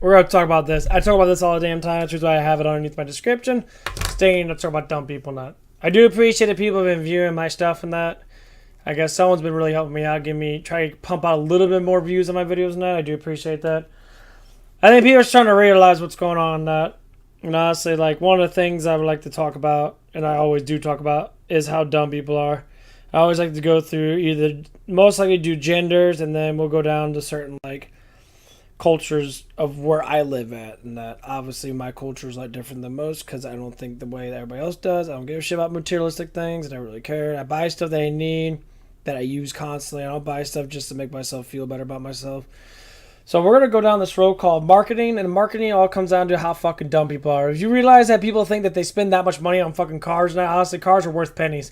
we're going to talk about this. I talk about this all the damn time. That's why I have it underneath my description. Staying to talk about dumb people, not. I do appreciate that people have been viewing my stuff and that. I guess someone's been really helping me out, try to pump out a little bit more views on my videos and that. I do appreciate that. I think people are starting to realize what's going on in that. And honestly, like, one of the things I would like to talk about, and I always do talk about, is how dumb people are. I always like to go through either, most likely do genders, and then we'll go down to certain, like, cultures of where I live at. And that, obviously, my culture is a lot different than most, because I don't think the way that everybody else does. I don't give a shit about materialistic things. I don't really care. I buy stuff that I need, that I use constantly. I don't buy stuff just to make myself feel better about myself. So we're going to go down this road called marketing, and marketing all comes down to how fucking dumb people are. If you realize that people think that they spend that much money on fucking cars now, honestly, cars are worth pennies.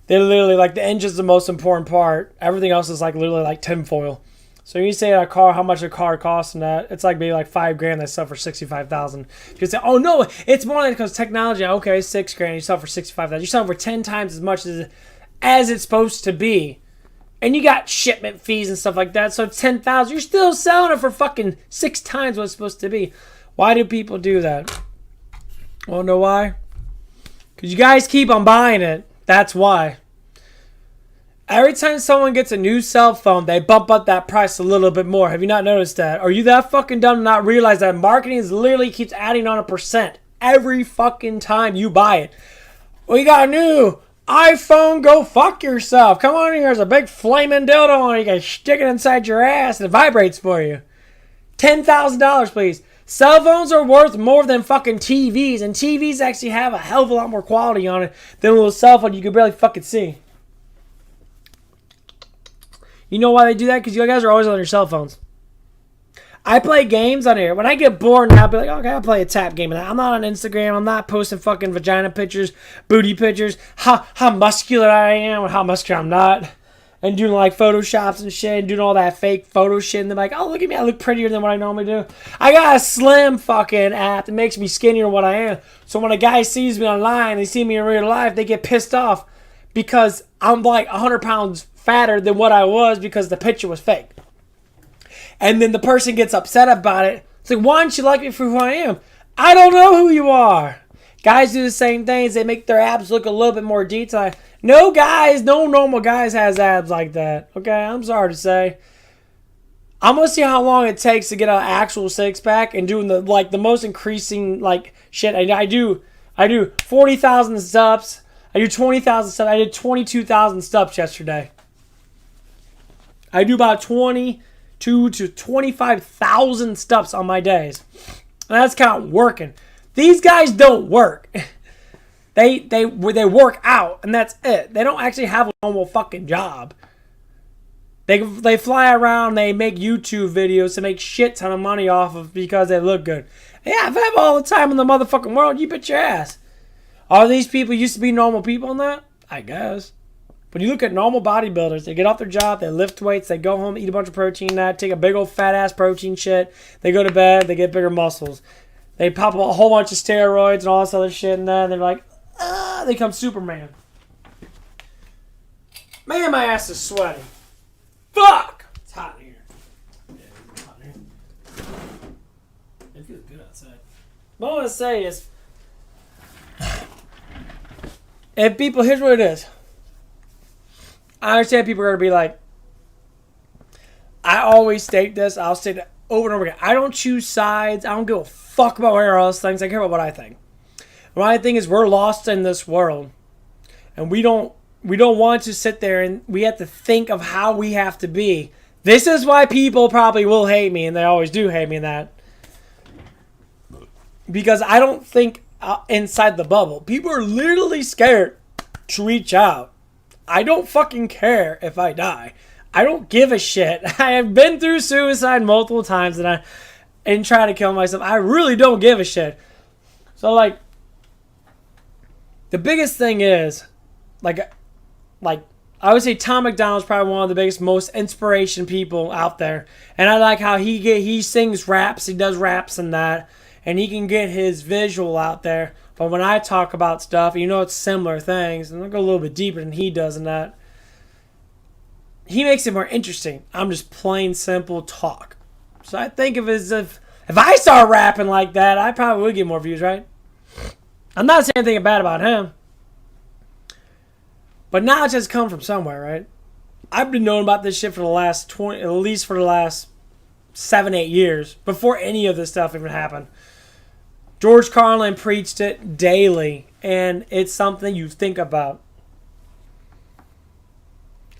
They're literally, like, the engine's the most important part. Everything else is, like, literally like tinfoil. So you say a car, how much a car costs and that, it's like maybe like $5,000 they sell for $65,000. You say, oh no, it's more like because technology, okay, $6,000, you sell for $65,000. You sell for 10 times as much as it's supposed to be. And you got shipment fees and stuff like that. So $10,000, you're still selling it for fucking 6 times what it's supposed to be. Why do people do that? Wanna know why? Because you guys keep on buying it. That's why. Every time someone gets a new cell phone, they bump up that price a little bit more. Have you not noticed that? Are you that fucking dumb to not realize that marketing literally keeps adding on 1% every fucking time you buy it? We got a new iPhone, go fuck yourself. Come on here, there's a big flaming dildo on it. You can stick it inside your ass and it vibrates for you. $10,000, please. Cell phones are worth more than fucking TVs, and TVs actually have a hell of a lot more quality on it than a little cell phone you can barely fucking see. You know why they do that? Because you guys are always on your cell phones. I play games on here. When I get bored, I'll be like, okay, I'll play a tap game. I'm not on Instagram. I'm not posting fucking vagina pictures, booty pictures, how muscular I am or how muscular I'm not. And doing like Photoshops and shit and doing all that fake photo shit. And they're like, oh, look at me. I look prettier than what I normally do. I got a slim fucking app that makes me skinnier than what I am. So when a guy sees me online, they see me in real life, they get pissed off because I'm like 100 pounds fatter than what I was because the picture was fake. And then the person gets upset about it. It's like, why don't you like me for who I am? I don't know who you are. Guys do the same things. They make their abs look a little bit more detailed. No normal guys has abs like that. Okay, I'm sorry to say. I'm going to see how long it takes to get an actual six-pack and doing the most increasing like shit. I do 40,000 steps. I do 20,000 steps. I did 22,000 steps yesterday. I do about 22 to 25,000 steps on my days. And that's kind of working. These guys don't work. They work out, and that's it. They don't actually have a normal fucking job. They fly around, they make YouTube videos to make shit ton of money off of because they look good. Yeah, if I have all the time in the motherfucking world, you bet your ass. All these people used to be normal people in that? I guess. When you look at normal bodybuilders, they get off their job, they lift weights, they go home, eat a bunch of protein, take a big old fat ass protein shit, they go to bed, they get bigger muscles. They pop a whole bunch of steroids and all this other shit and then they're like, they become Superman. Man, my ass is sweaty. Fuck! It's hot in here. Yeah, it's hot in here. It feels good outside. What I want to say is, if people, here's what it is. I understand people are going to be like, I always state this, I'll state it over and over again. I don't choose sides. I don't give a fuck about where else things. I care about what I think. What I think is we're lost in this world. And we don't want to sit there and we have to think of how we have to be. This is why people probably will hate me, and they always do hate me in that. Because I don't think inside the bubble. People are literally scared to reach out. I don't fucking care if I die. I don't give a shit. I have been through suicide multiple times and try to kill myself. I really don't give a shit. So like, the biggest thing is, like I would say Tom MacDonald's probably one of the biggest, most inspiration people out there. And I like how he sings raps, he does raps and that, and he can get his visual out there. But when I talk about stuff, it's similar things, and I'll go a little bit deeper than he does in that. He makes it more interesting. I'm just plain simple talk. So I think of it as if If I start rapping like that, I probably would get more views, right? I'm not saying anything bad about him. But knowledge has come from somewhere, right? I've been knowing about this shit for the last 20, at least for the last 7-8 years, before any of this stuff even happened. George Carlin preached it daily, and it's something you think about.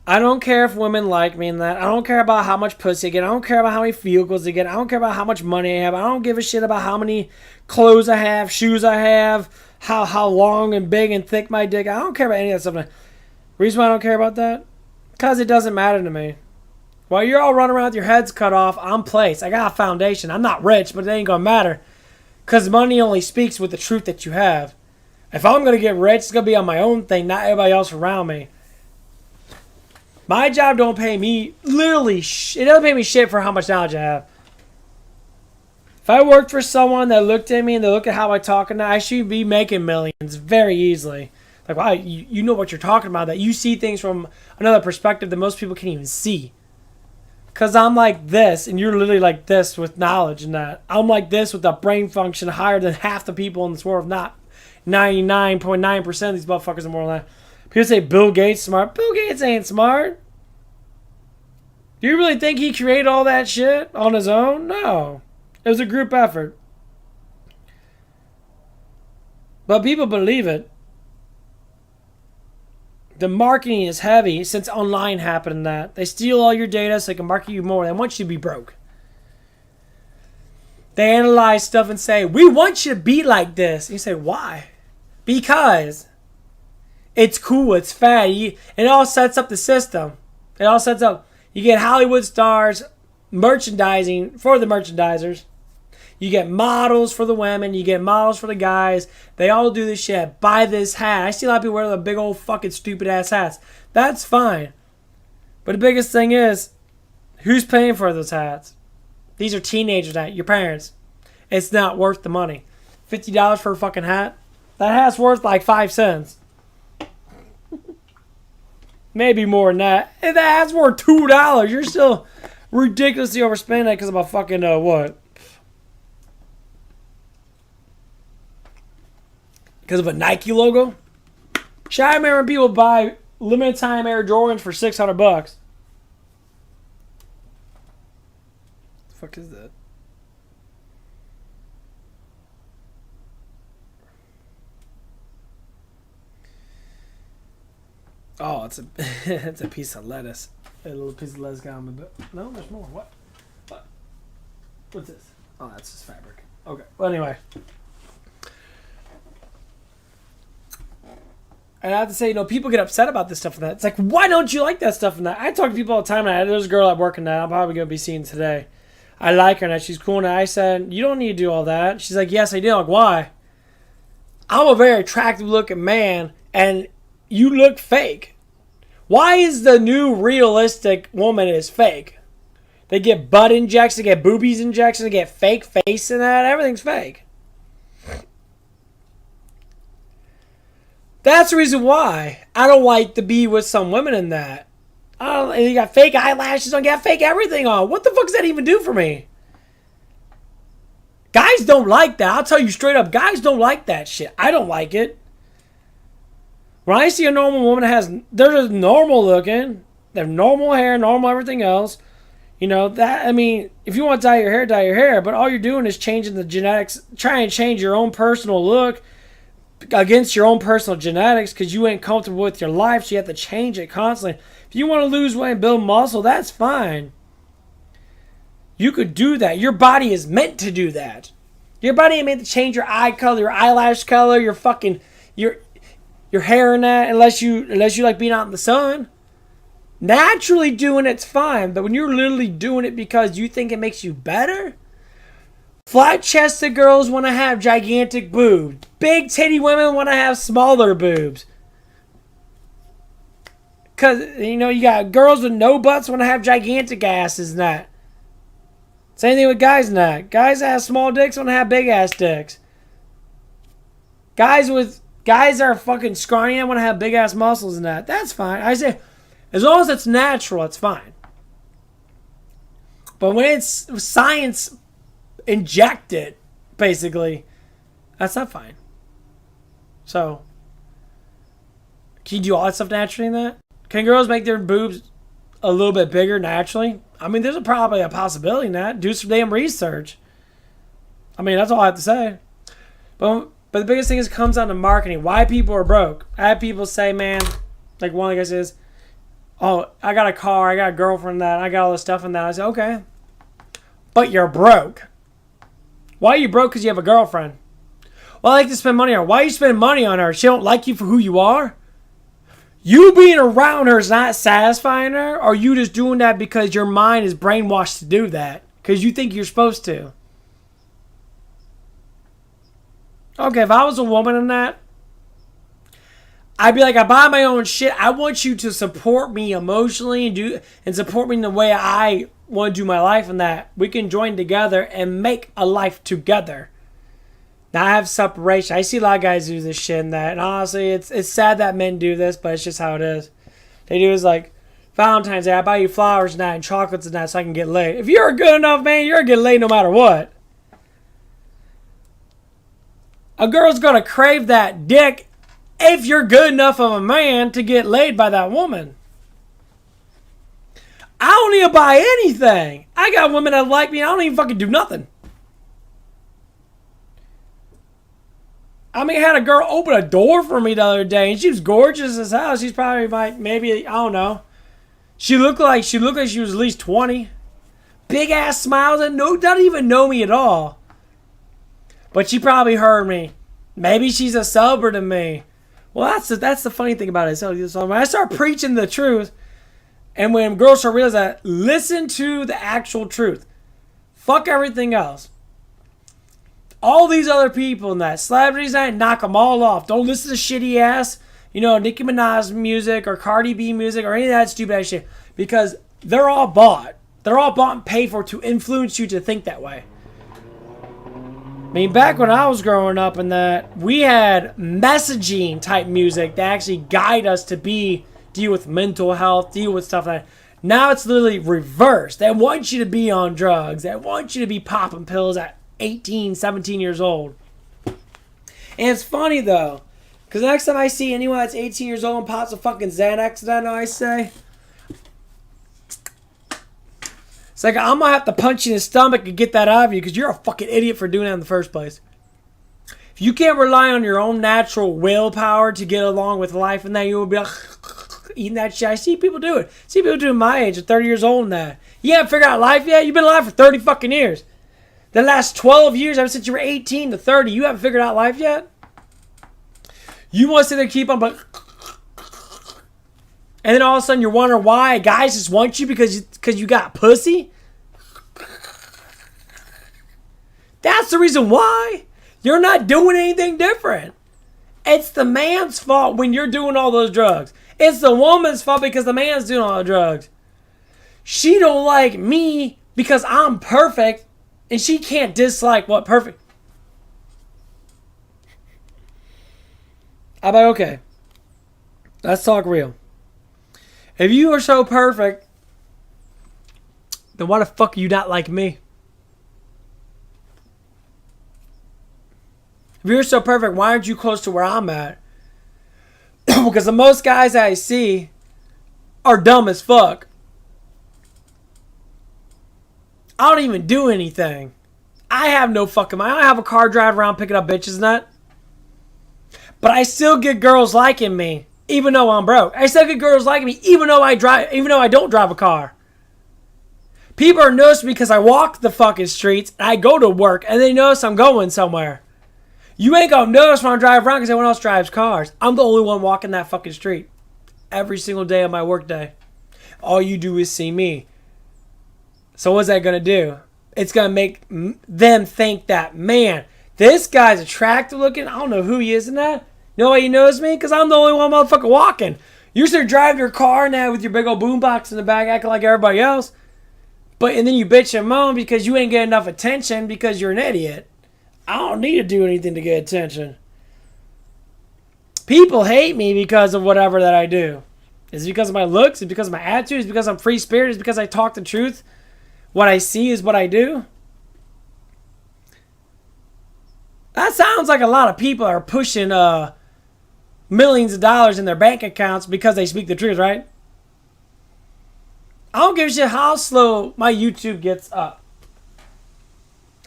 I don't care if women like me in that. I don't care about how much pussy I get. I don't care about how many field goals I get. I don't care about how much money I have. I don't give a shit about how many clothes I have, shoes I have, how long and big and thick my dick. I don't care about any of that stuff. Reason why I don't care about that? Because it doesn't matter to me. While you're all running around with your heads cut off, I'm placed. I got a foundation. I'm not rich, but it ain't going to matter. Because money only speaks with the truth that you have. If I'm going to get rich, it's going to be on my own thing, not everybody else around me. My job don't pay me, literally, it doesn't pay me shit for how much knowledge I have. If I worked for someone that looked at me and they look at how I talk, and I should be making millions very easily. Like, wow, you know what you're talking about, that you see things from another perspective that most people can't even see. Because I'm like this, and you're literally like this with knowledge and that. I'm like this with a brain function higher than half the people in this world. Not 99.9% of these motherfuckers are more than that. People say Bill Gates smart. Bill Gates ain't smart. Do you really think he created all that shit on his own? No. It was a group effort. But people believe it. The marketing is heavy since online happened and that. They steal all your data so they can market you more. They want you to be broke. They analyze stuff and say, we want you to be like this. And you say, why? Because it's cool, it's fad. It all sets up the system. It all sets up. You get Hollywood stars merchandising for the merchandisers. You get models for the women. You get models for the guys. They all do this shit. Buy this hat. I see a lot of people wear the big old fucking stupid ass hats. That's fine. But the biggest thing is, who's paying for those hats? These are teenagers now. Your parents. It's not worth the money. $50 for a fucking hat? That hat's worth like 5 cents. Maybe more than that. If that hat's worth $2, you're still ridiculously overspending that because of a fucking, what? Because of a Nike logo? Shit, I remember people buy limited time Air Jordans for $600. The fuck is that? Oh, it's a it's a piece of lettuce. A little piece of lettuce got on my butt. No, there's more. What? What's this? Oh, that's just fabric. Okay. Well, anyway. And I have to say, people get upset about this stuff and that. It's like, why don't you like that stuff and that? I talk to people all the time, and there's a girl at work and that I'm probably going to be seeing today. I like her and that. She's cool, and I said, you don't need to do all that. She's like, yes, I do. I'm like, why? I'm a very attractive looking man, and you look fake. Why is the new realistic woman is fake? They get butt injections, they get boobies injections, they get fake face and that. Everything's fake. That's the reason why I don't like to be with some women in that. You got fake eyelashes on, you got fake everything on. What the fuck does that even do for me? Guys don't like that. I'll tell you straight up, guys don't like that shit. I don't like it. When I see a normal woman they're just normal looking. They have normal hair, normal everything else. If you want to dye your hair. But all you're doing is changing the genetics, trying to change your own personal look against your own personal genetics because you ain't comfortable with your life, so you have to change it constantly. If you want to lose weight and build muscle, that's fine. You could do that. Your body is meant to do that. Your body ain't meant to change your eye color, your eyelash color, your fucking your hair and that, unless you like being out in the sun. Naturally doing it's fine, but when you're literally doing it because you think it makes you better. Flat-chested girls want to have gigantic boobs. Big titty women want to have smaller boobs. Because, you got girls with no butts want to have gigantic asses and that. Same thing with guys and that. Guys that have small dicks want to have big-ass dicks. Guys that are fucking scrawny want to have big-ass muscles and that. That's fine. I say, as long as it's natural, it's fine. But when it's science inject it, basically. That's not fine. So, can you do all that stuff naturally in that? Can girls make their boobs a little bit bigger naturally? I mean, there's probably a possibility in that. Do some damn research. I mean, that's all I have to say. But the biggest thing is it comes down to marketing. Why people are broke. I have people say, man, like one of the guys says, oh, I got a car, I got a girlfriend, that I got all this stuff and that. I say, okay, but you're broke. Why are you broke? Because you have a girlfriend. Well, I like to spend money on her. Why are you spending money on her? She don't like you for who you are? You being around her is not satisfying her, or are you just doing that because your mind is brainwashed to do that? Because you think you're supposed to. Okay, if I was a woman in that, I'd be like, I buy my own shit. I want you to support me emotionally and support me in the way I want to do my life, and that we can join together and make a life together. Now I have separation. I see a lot of guys do this shit and that, and honestly, it's sad that men do this, but it's just how it is. They do is like Valentine's Day. I buy you flowers and that and chocolates and that so I can get laid. If you're a good enough man, you're gonna get laid no matter what. A girl's gonna crave that dick if you're good enough of a man to get laid by that woman. I don't need to buy anything. I got women that like me. I don't even fucking do nothing. I mean, I had a girl open a door for me the other day, and she was gorgeous as hell. She's probably like, maybe, I don't know. She looked like she was at least 20. Big ass smiles and doesn't even know me at all. But she probably heard me. Maybe she's a sober to me. Well, that's the funny thing about it. So when I start preaching the truth, and when girls start realizing that, listen to the actual truth. Fuck everything else. All these other people and that celebrities, I knock them all off. Don't listen to shitty ass, Nicki Minaj music or Cardi B music or any of that stupid ass shit, because they're all bought. They're all bought and paid for to influence you to think that way. I mean, back when I was growing up and that, we had messaging type music that actually guide us to deal with mental health, deal with stuff like that. Now it's literally reversed. They want you to be on drugs. They want you to be popping pills at 18, 17 years old. And it's funny though, because next time I see anyone that's 18 years old and pops a fucking Xanax, that I say, it's like, I'm going to have to punch you in the stomach and get that out of you because you're a fucking idiot for doing that in the first place. If you can't rely on your own natural willpower to get along with life and that, you will be like, eating that shit. I see people do it. I see people doing my age at 30 years old and that. You haven't figured out life yet? You've been alive for 30 fucking years. The last 12 years, ever since you were 18 to 30, you haven't figured out life yet? You want to sit there and keep on, but... And then all of a sudden you're wondering why guys just want you because you got pussy? That's the reason why. You're not doing anything different. It's the man's fault when you're doing all those drugs. It's the woman's fault because the man's doing all the drugs. She don't like me because I'm perfect, and she can't dislike what perfect. I'm like, okay, let's talk real. If you are so perfect, then why the fuck are you not like me? If you're so perfect, why aren't you close to where I'm at? Because the most guys I see are dumb as fuck. I don't even do anything. I have no fucking mind. I don't have a car driving around picking up bitches and that. But I still get girls liking me, even though I'm broke. I still get girls liking me, even though I don't drive a car. People are noticing because I walk the fucking streets and I go to work and they notice I'm going somewhere. You ain't gonna notice when I drive around because everyone else drives cars. I'm the only one walking that fucking street every single day of my work day. All you do is see me. So what's that gonna do? It's gonna make them think that, man, this guy's attractive looking. I don't know who he is in that. You know why he knows me? Because I'm the only one motherfucker walking. You're still driving your car now with your big old boombox in the back acting like everybody else. And then you bitch and moan because you ain't getting enough attention because you're an idiot. I don't need to do anything to get attention. People hate me because of whatever that I do. Is it because of my looks? Is it because of my attitude? Is it because I'm free spirited? Is it because I talk the truth? What I see is what I do? That sounds like a lot of people are pushing millions of dollars in their bank accounts because they speak the truth, right? I don't give a shit how slow my YouTube gets up.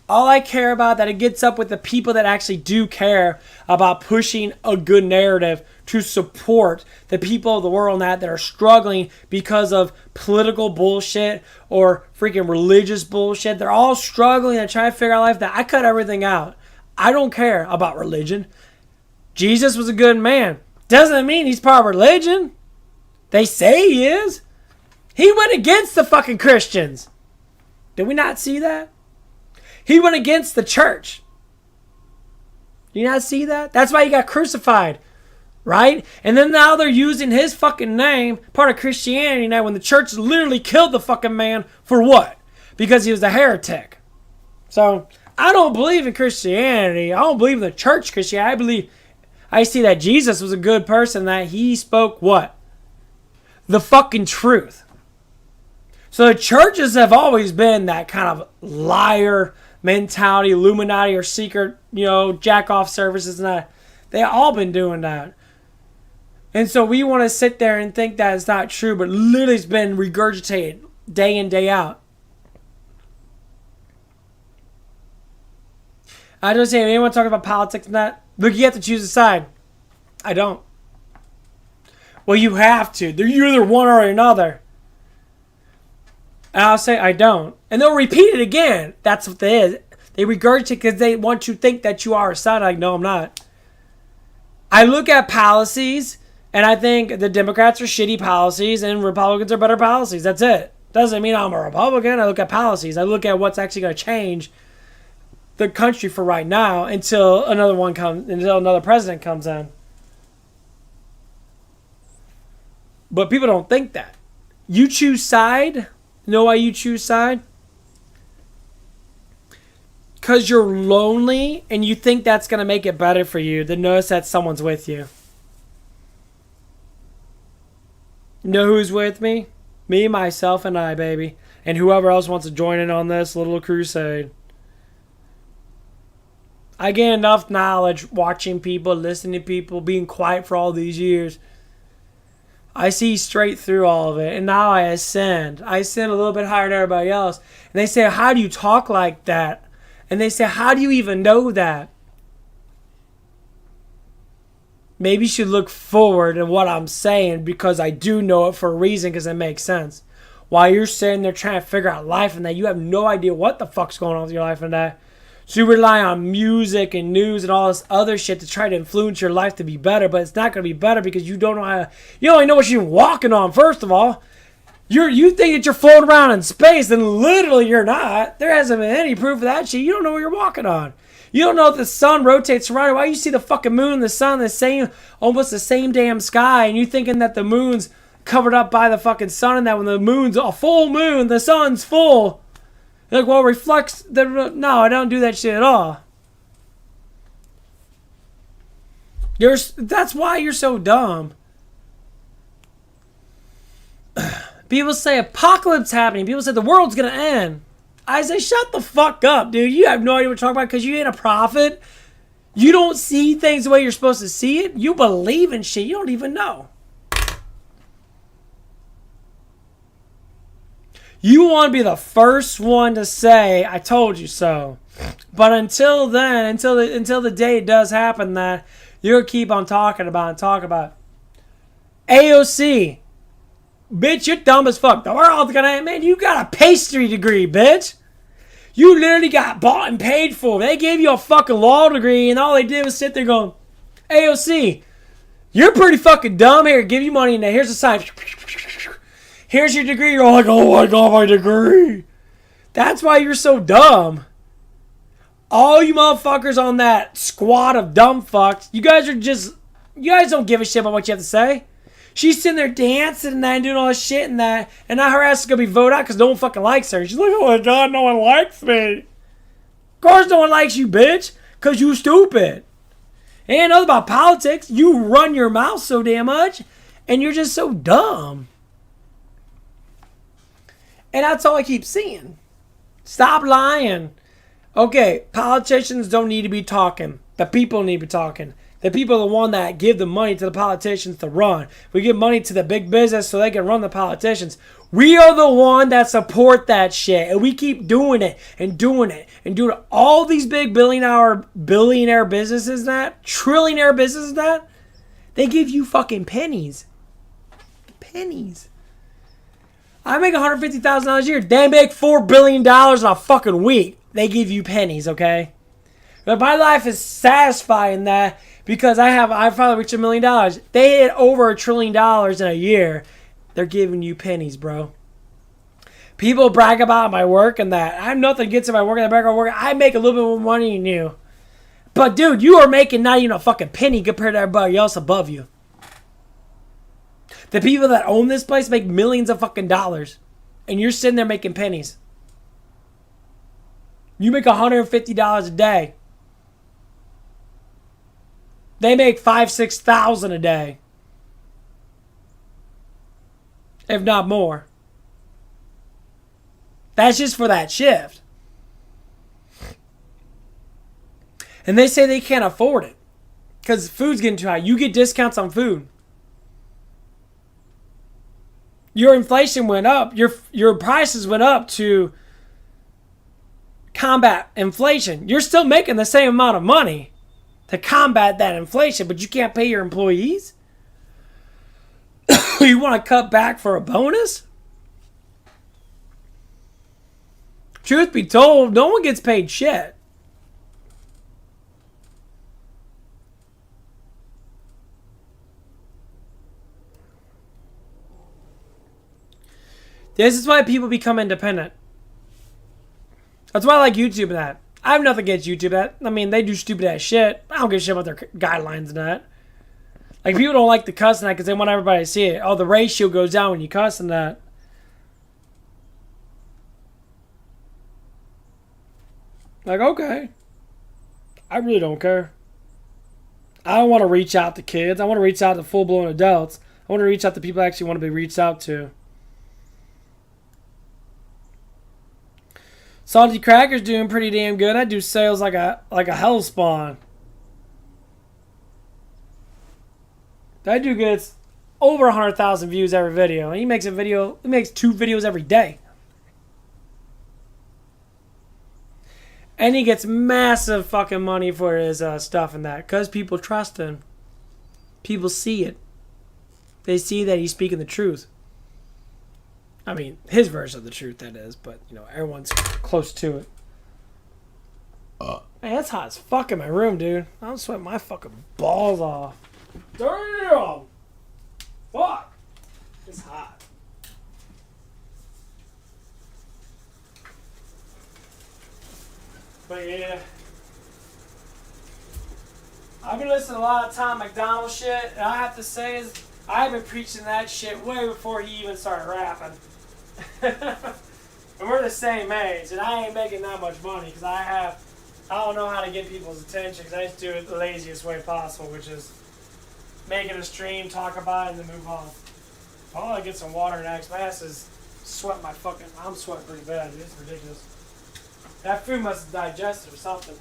All I care about that it gets up with the people that actually do care about pushing a good narrative to support the people of the world that are struggling because of political bullshit or freaking religious bullshit. They're all struggling and trying to figure out life. That I cut everything out. I don't care about religion. Jesus was a good man. Doesn't mean he's part of religion. They say he is. He went against the fucking Christians. Did we not see that? He went against the church. Do you not see that? That's why he got crucified. Right? And then now they're using his fucking name, part of Christianity now, when the church literally killed the fucking man for what? Because he was a heretic. So, I don't believe in Christianity. I don't believe in the church Christianity. I see that Jesus was a good person, that he spoke what? The fucking truth. So the churches have always been that kind of liar mentality, Illuminati or secret, jack off services and that. They all been doing that. And so we want to sit there and think that it's not true, but literally it's been regurgitated day in, day out. I don't say anyone talking about politics and that. Look, you have to choose a side. I don't. Well, you have to. You're either one or another. And I'll say I don't. And they'll repeat it again. That's what they is. They regurgitate because they want you to think that you are a side. Like, no, I'm not. I look at policies, and I think the Democrats are shitty policies, and Republicans are better policies. That's it. Doesn't mean I'm a Republican. I look at policies. I look at what's actually going to change the country for right now until another president comes in. But people don't think that. You choose side. You know why you choose side? Because you're lonely and you think that's going to make it better for you to notice that someone's with you. You know who's with me? Me, myself, and I, baby. And whoever else wants to join in on this little crusade. I gain enough knowledge watching people, listening to people, being quiet for all these years. I see straight through all of it. And now I ascend. I ascend a little bit higher than everybody else. And they say, how do you talk like that? And they say, how do you even know that? Maybe you should look forward in what I'm saying, because I do know it for a reason, because it makes sense. While you're sitting there trying to figure out life and that, you have no idea what the fuck's going on with your life and that. So you rely on music and news and all this other shit to try to influence your life to be better, but it's not going to be better because you don't know how to, you don't even know what you're walking on, first of all. You think that you're floating around in space, and literally you're not. There hasn't been any proof of that shit. You don't know what you're walking on. You don't know if the sun rotates around. Why you see the fucking moon and the sun almost the same damn sky, and you thinking that the moon's covered up by the fucking sun, and that when the moon's a full moon, the sun's full. Like, well, reflects the... No, I don't do that shit at all. That's why you're so dumb. People say apocalypse happening. People say the world's going to end. I say, shut the fuck up, dude. You have no idea what you're talking about because you ain't a prophet. You don't see things the way you're supposed to see it. You believe in shit you don't even know. You want to be the first one to say, I told you so. But until then, until the day it does happen, that you'll keep on talking about AOC. Bitch, you're dumb as fuck. The world's gonna end. Man, you got a pastry degree, bitch. You literally got bought and paid for. They gave you a fucking law degree, and all they did was sit there going, AOC, you're pretty fucking dumb. Here, give you money, and here's a sign. Here's your degree. You're all like, oh, I got my degree. That's why you're so dumb. All you motherfuckers on that squad of dumb fucks, you guys don't give a shit about what you have to say. She's sitting there dancing and that and doing all this shit and that. And now her ass is going to be voted out because no one fucking likes her. She's like, oh my God, no one likes me. Of course no one likes you, bitch. Because you stupid. And nothing about politics. You run your mouth so damn much. And you're just so dumb. And that's all I keep seeing. Stop lying. Okay, politicians don't need to be talking. The people need to be talking. The people are the one that give the money to the politicians to run. We give money to the big business so they can run the politicians. We are the one that support that shit. And we keep doing it and doing it and doing it. All these big billionaire businesses that, trillionaire businesses that, they give you fucking pennies. Pennies. I make $150,000 a year. They make $4 billion in a fucking week. They give you pennies, okay? But my life is satisfying that because I finally reached $1 million. They hit over $1 trillion in a year. They're giving you pennies, bro. People brag about my work and that. I have nothing against my work and I work. I make a little bit more money than you. But dude, you are making not even a fucking penny compared to everybody else above you. The people that own this place make millions of fucking dollars. And you're sitting there making pennies. You make $150 a day. They make $5,000-$6,000 a day. If not more. That's just for that shift. And they say they can't afford it. Because food's getting too high. You get discounts on food. Your inflation went up. Your prices went up to combat inflation. You're still making the same amount of money to combat that inflation, but you can't pay your employees? You want to cut back for a bonus? Truth be told, no one gets paid shit. This is why people become independent. That's why I like YouTube and that. I have nothing against YouTube. That I mean, they do stupid ass shit. I don't give a shit about their guidelines and that. Like, people don't like the cuss and that because they want everybody to see it. Oh, the ratio goes down when you cuss and that. Like, okay. I really don't care. I don't want to reach out to kids. I want to reach out to full-blown adults. I want to reach out to people I actually want to be reached out to. Salty Cracker's doing pretty damn good. I do sales like a hell spawn. That dude gets over 100,000 views every video. And he makes 2 videos every day. And he gets massive fucking money for his stuff and that. Because people trust him. People see it. They see that he's speaking the truth. I mean, his version of the truth, that is. But, you know, everyone's close to it. Man, it's hot as fuck in my room, dude. I'm sweating my fucking balls off. Damn! Fuck! It's hot. But yeah. I've been listening to a lot of Tom McDonald shit, and I have to say is I've been preaching that shit way before he even started rapping. And we're the same age, and I ain't making that much money because I don't know how to get people's attention because I just do it the laziest way possible, which is making a stream, talk about it, and then move on. I'll probably get some water next. My ass is sweating I'm sweating pretty bad, dude. It's ridiculous. That food must have digested or something.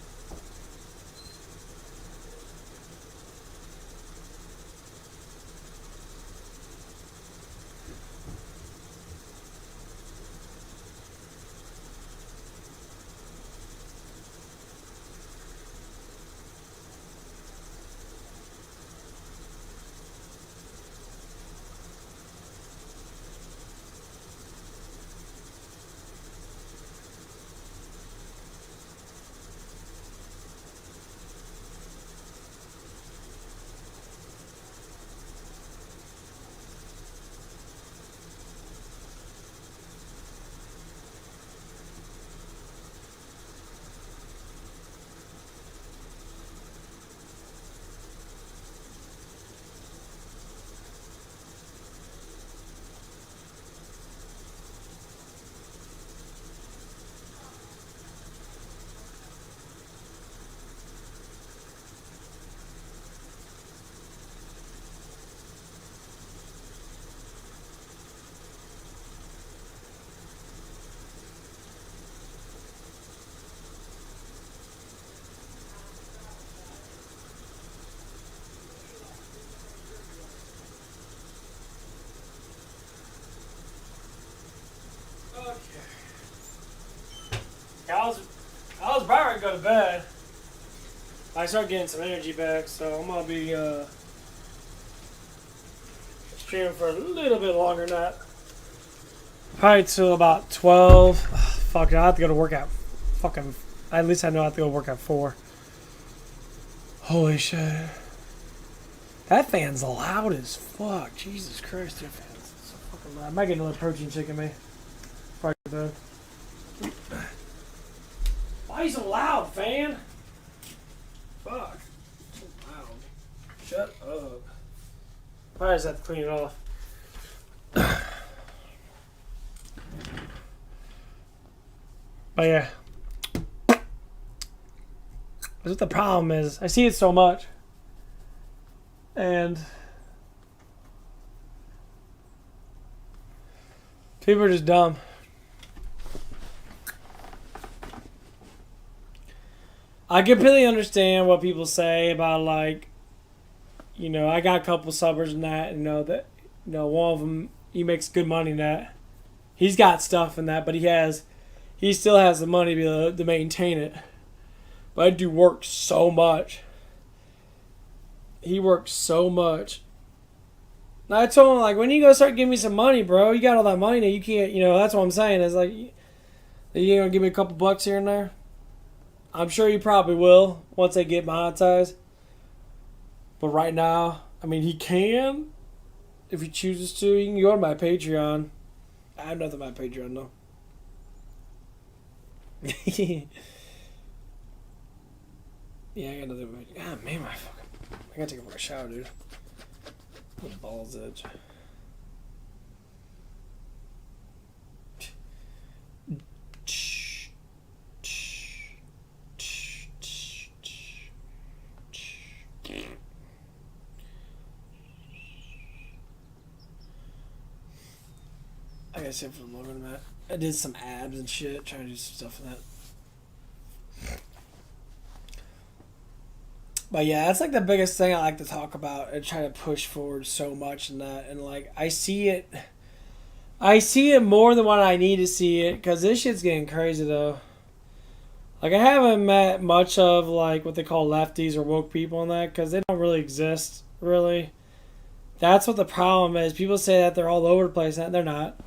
I was about ready to go to bed. I started getting some energy back, so I'm gonna be streaming for a little bit longer than that. Probably till about 12. Ugh, fuck, I have to go to work at fucking. At least I know I have to go work at 4. Holy shit. That fan's loud as fuck. Jesus Christ, that fan's so fucking loud. I might get another protein shake in me. Probably good. Why are you so loud, fan? Fuck. So loud. Shut up. Probably just have to clean it off. But yeah. That's what the problem is. I see it so much. And people are just dumb. I completely understand what people say about, like, you know, I got a couple subbers in that, and that, one of them, he makes good money in that. He's got stuff in that, but he still has the money to be able to maintain it. But I do work so much. He works so much. And I told him, like, when you go start giving me some money, bro, you got all that money now, you can't, that's what I'm saying. Is like, you ain't gonna give me a couple bucks here and there? I'm sure you probably will once they get monetized. But right now, I mean, he can. If he chooses to, you can go to my Patreon. I have nothing on my Patreon, though. Yeah, I got nothing. God, man, I gotta take a fucking shower, dude. My balls itch. I gotta save for the moment, Matt. I did some abs and shit, trying to do some stuff for that. But yeah, that's like the biggest thing I like to talk about and try to push forward so much in that. And like, I see it more than what I need to see it, because this shit's getting crazy though. Like, I haven't met much of like what they call lefties or woke people in that, because they don't really exist, really. That's what the problem is. People say that they're all over the place, and they're not.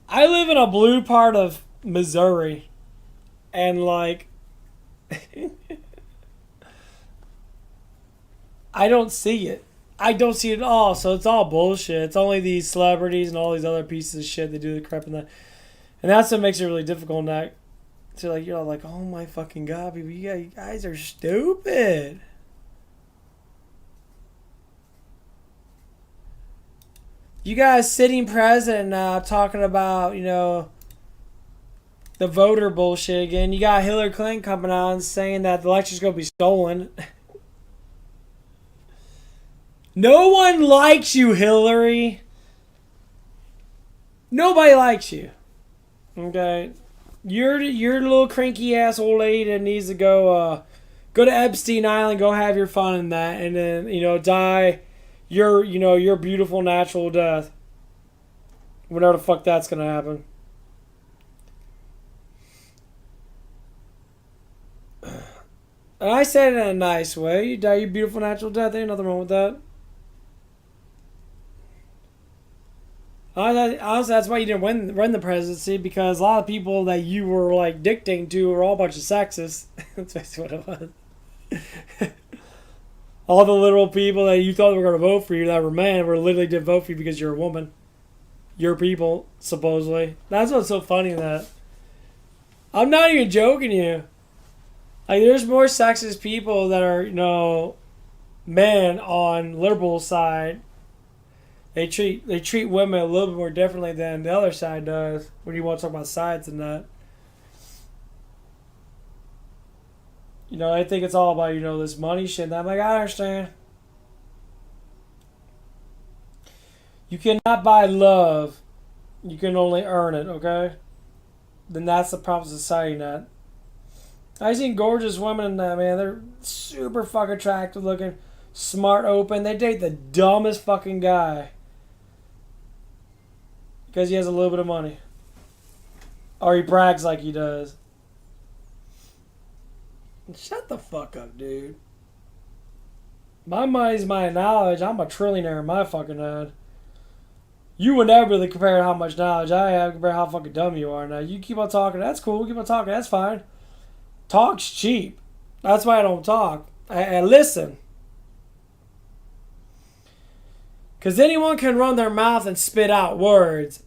I live in a blue part of Missouri, and like, I don't see it. I don't see it at all, so it's all bullshit. It's only these celebrities and all these other pieces of shit that do the crap in that. And that's what makes it really difficult in that. So like, you're all like, oh my fucking god, people, you guys are stupid. You guys sitting president now talking about, the voter bullshit again. You got Hillary Clinton coming out and saying that the election's going to be stolen. No one likes you, Hillary. Nobody likes you. Okay? You're little cranky ass old lady that needs to go to Epstein Island, go have your fun in that, and then, die your beautiful natural death. Whenever the fuck that's gonna happen. And I said it in a nice way. You die your beautiful natural death. Ain't nothing wrong with that. Honestly, that's why you didn't win the presidency, because a lot of people that you were like dictating to were all a bunch of sexists. That's basically what it was. All the literal people that you thought were going to vote for you that were men were literally didn't vote for you because you're a woman. Your people, supposedly. That's what's so funny that. I'm not even joking you. Like, there's more sexist people that are, men on liberal side. They treat women a little bit more differently than the other side does when you want to talk about sides and that. I think it's all about, this money shit. And I'm like, I understand. You cannot buy love. You can only earn it, okay? Then that's the problem with society, not. I've seen gorgeous women in that, man. They're super fucking attractive looking, smart, open. They date the dumbest fucking guy. Because he has a little bit of money. Or he brags like he does. Shut the fuck up, dude. My money's my knowledge. I'm a trillionaire in my fucking head. You would never really compare how much knowledge I have compared to how fucking dumb you are. Now, you keep on talking. That's cool. Keep on talking. That's fine. Talk's cheap. That's why I don't talk. I listen. Because anyone can run their mouth and spit out words.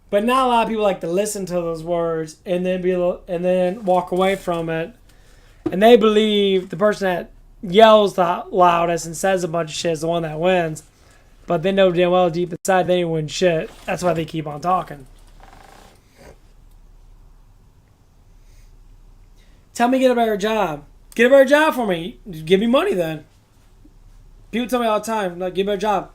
But not a lot of people like to listen to those words and then walk away from it. And they believe the person that yells the loudest and says a bunch of shit is the one that wins. But they know damn well deep inside they ain't win shit. That's why they keep on talking. Tell me to get a better job. Get a better job for me. Give me money then. People tell me all the time, like, get a better job.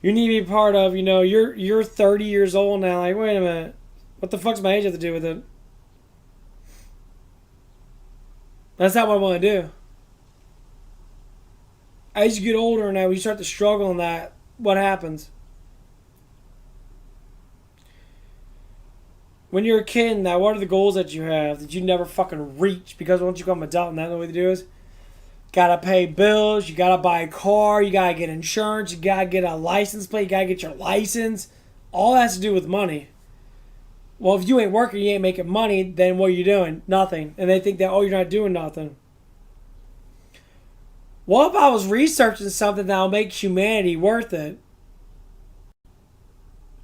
You need to be part of, you're 30 years old now. Like, wait a minute. What the fuck's my age have to do with it? That's not what I want to do. As you get older now, you start to struggle in that. What happens? When you're a kid now, what are the goals that you have that you never fucking reach? Because once you become an adult, and that's what you do is, gotta pay bills, you gotta buy a car, you gotta get insurance, you gotta get a license plate, you gotta get your license. All that has to do with money. Well, if you ain't working, you ain't making money, then what are you doing? Nothing. And they think that, oh, you're not doing nothing. What if I was researching something that'll make humanity worth it?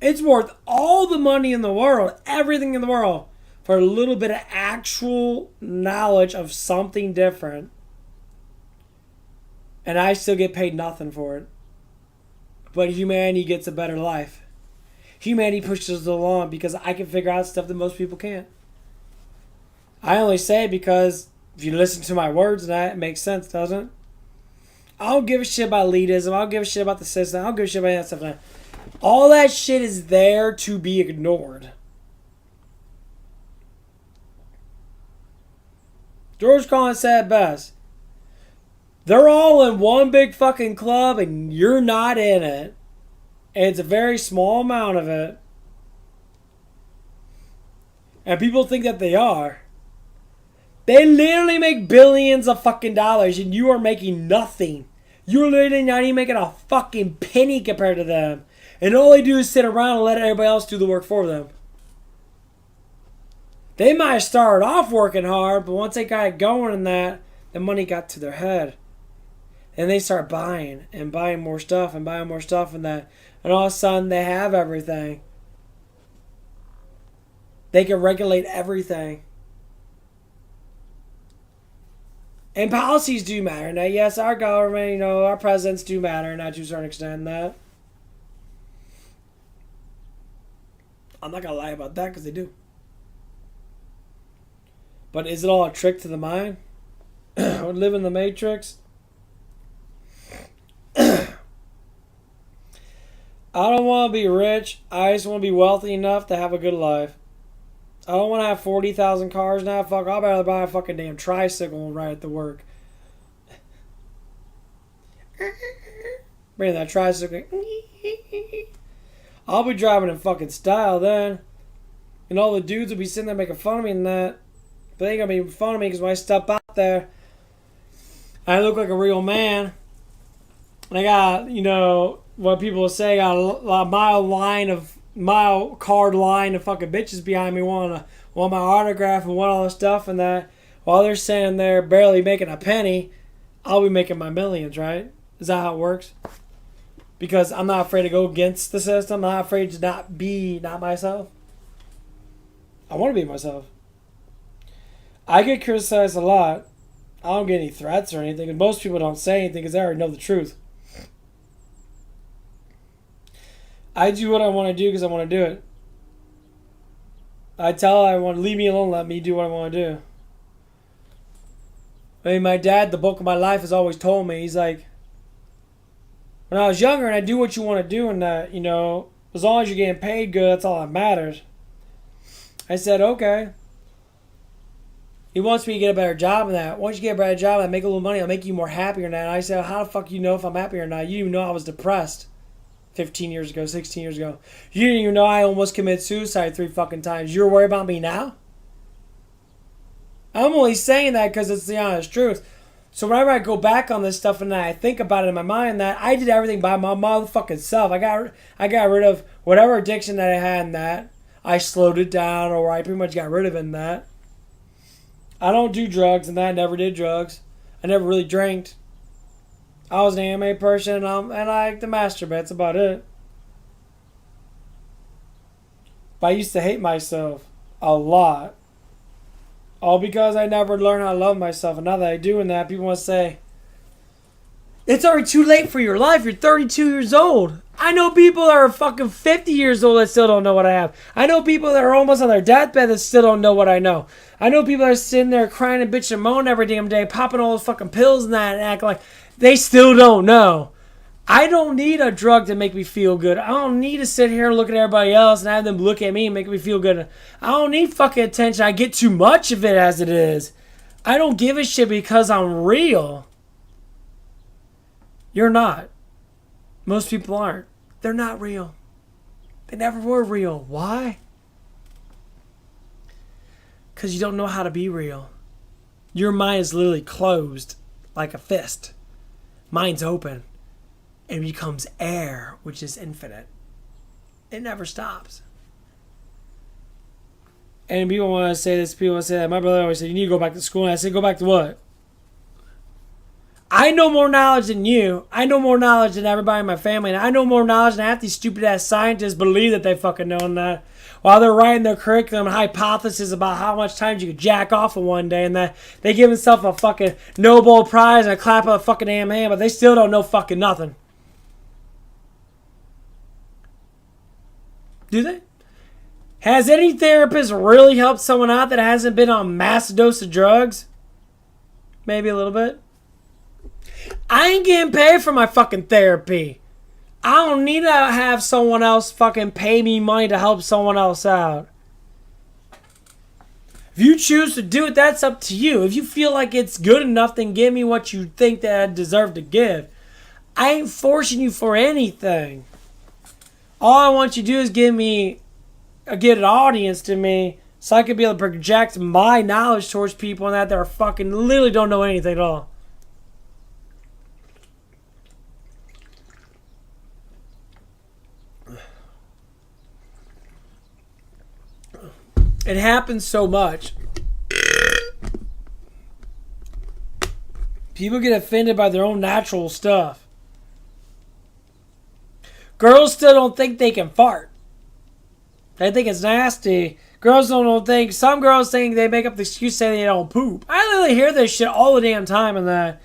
It's worth all the money in the world, everything in the world, for a little bit of actual knowledge of something different. And I still get paid nothing for it. But humanity gets a better life. Humanity pushes us along because I can figure out stuff that most people can't. I only say it because if you listen to my words, that makes sense, doesn't it? I don't give a shit about elitism. I don't give a shit about the system. I don't give a shit about that stuff. All that shit is there to be ignored. George Carlin said it best. They're all in one big fucking club and you're not in it. And it's a very small amount of it. And people think that they are. They literally make billions of fucking dollars and you are making nothing. You're literally not even making a fucking penny compared to them. And all they do is sit around and let everybody else do the work for them. They might have started off working hard, but once they got going in that, the money got to their head. And they start buying and buying more stuff and buying more stuff and that. And all of a sudden they have everything. They can regulate everything. And policies do matter. Now, yes, our government, our presidents do matter, not to a certain extent, that. I'm not going to lie about that because they do. But is it all a trick to the mind? We live in the Matrix. I don't want to be rich. I just want to be wealthy enough to have a good life. I don't want to have 40,000 cars now. Fuck, I'll better buy a fucking damn tricycle and ride it to work. Bring that tricycle. I'll be driving in fucking style then. And all the dudes will be sitting there making fun of me and that. But they ain't gonna be making fun of me because when I step out there, I look like a real man. And I got, what people will say, I got a mile card line of fucking bitches behind me want my autograph and want all this stuff and that. While they're sitting there barely making a penny, I'll be making my millions, right? Is that how it works? Because I'm not afraid to go against the system. I'm not afraid to not myself. I want to be myself. I get criticized a lot. I don't get any threats or anything. And most people don't say anything because they already know the truth. I do what I want to do because I want to do it. I tell her I want to leave me alone, let me do what I want to do. I mean, my dad, the bulk of my life, has always told me, he's like, when I was younger and I do what you want to do and that, as long as you're getting paid good, that's all that matters. I said, okay. He wants me to get a better job in that. Once you get a better job and make a little money, I'll make you more happier than that. And I said, how the fuck you know if I'm happy or not? You didn't even know I was depressed 15 years ago, 16 years ago. You didn't even know I almost committed suicide 3 fucking times. You're worried about me now? I'm only saying that because it's the honest truth. So whenever I go back on this stuff and I think about it in my mind, that I did everything by my motherfucking self. I got rid of whatever addiction that I had in that. I slowed it down, or I pretty much got rid of it in that. I don't do drugs, and that I never did drugs. I never really drank. I was an anime person, and I like to masturbate. That's about it. But I used to hate myself a lot. All because I never learned how to love myself. And now that I do and that, people want to say, it's already too late for your life. You're 32 years old. I know people that are fucking 50 years old that still don't know what I have. I know people that are almost on their deathbed that still don't know what I know. I know people that are sitting there crying and bitching and moaning every damn day, popping all those fucking pills and that, and acting like they still don't know. I don't need a drug to make me feel good. I don't need to sit here and look at everybody else and have them look at me and make me feel good. I don't need fucking attention. I get too much of it as it is. I don't give a shit because I'm real. You're not. Most people aren't. They're not real. They never were real. Why? Because you don't know how to be real. Your mind is literally closed like a fist. Mine's open. It becomes air, which is infinite. It never stops. And people want to say this, people want to say that. My brother always said, you need to go back to school. And I said, go back to what? I know more knowledge than you. I know more knowledge than everybody in my family. And I know more knowledge than half these stupid-ass scientists believe that they fucking know that. While they're writing their curriculum and hypothesis about how much time you could jack off in one day. And that they give themselves a fucking Nobel Prize and a clap of a fucking damn hand. But they still don't know fucking nothing. Do they? Has any therapist really helped someone out that hasn't been on mass dose of drugs? Maybe a little bit. I ain't getting paid for my fucking therapy. I don't need to have someone else fucking pay me money to help someone else out. If you choose to do it, that's up to you. If you feel like it's good enough, then give me what you think that I deserve to give. I ain't forcing you for anything. All I want you to do is get an audience to me so I can be able to project my knowledge towards people and that are fucking literally don't know anything at all. It happens so much. People get offended by their own natural stuff. Girls still don't think they can fart. They think it's nasty. Girls don't think. Some girls think they make up the excuse saying they don't poop. I literally hear this shit all the damn time and that.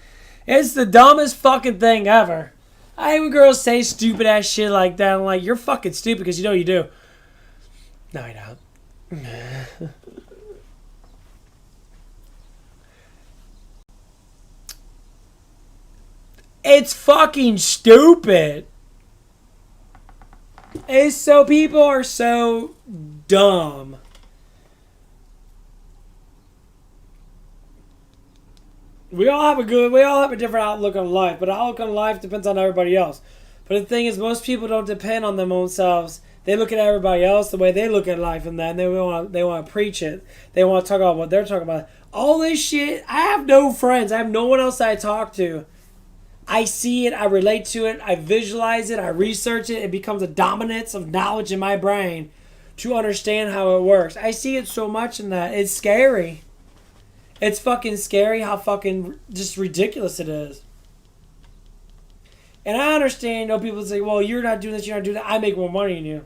It's the dumbest fucking thing ever. I hate when girls say stupid ass shit like that. I'm like, you're fucking stupid because you know you do. No, you don't. It's fucking stupid. It's so people are so dumb. We all have a different outlook on life, but our outlook on life depends on everybody else. But the thing is, most people don't depend on them own selves. They look at everybody else the way they look at life and that, and they want to preach it. They want to talk about what they're talking about. All this shit, I have no friends. I have no one else that I talk to. I see it, I relate to it, I visualize it, I research it. It becomes a dominance of knowledge in my brain to understand how it works. I see it so much in that. It's scary. It's fucking scary how fucking just ridiculous it is. And I understand, people say, well, you're not doing this, you're not doing that. I make more money than you.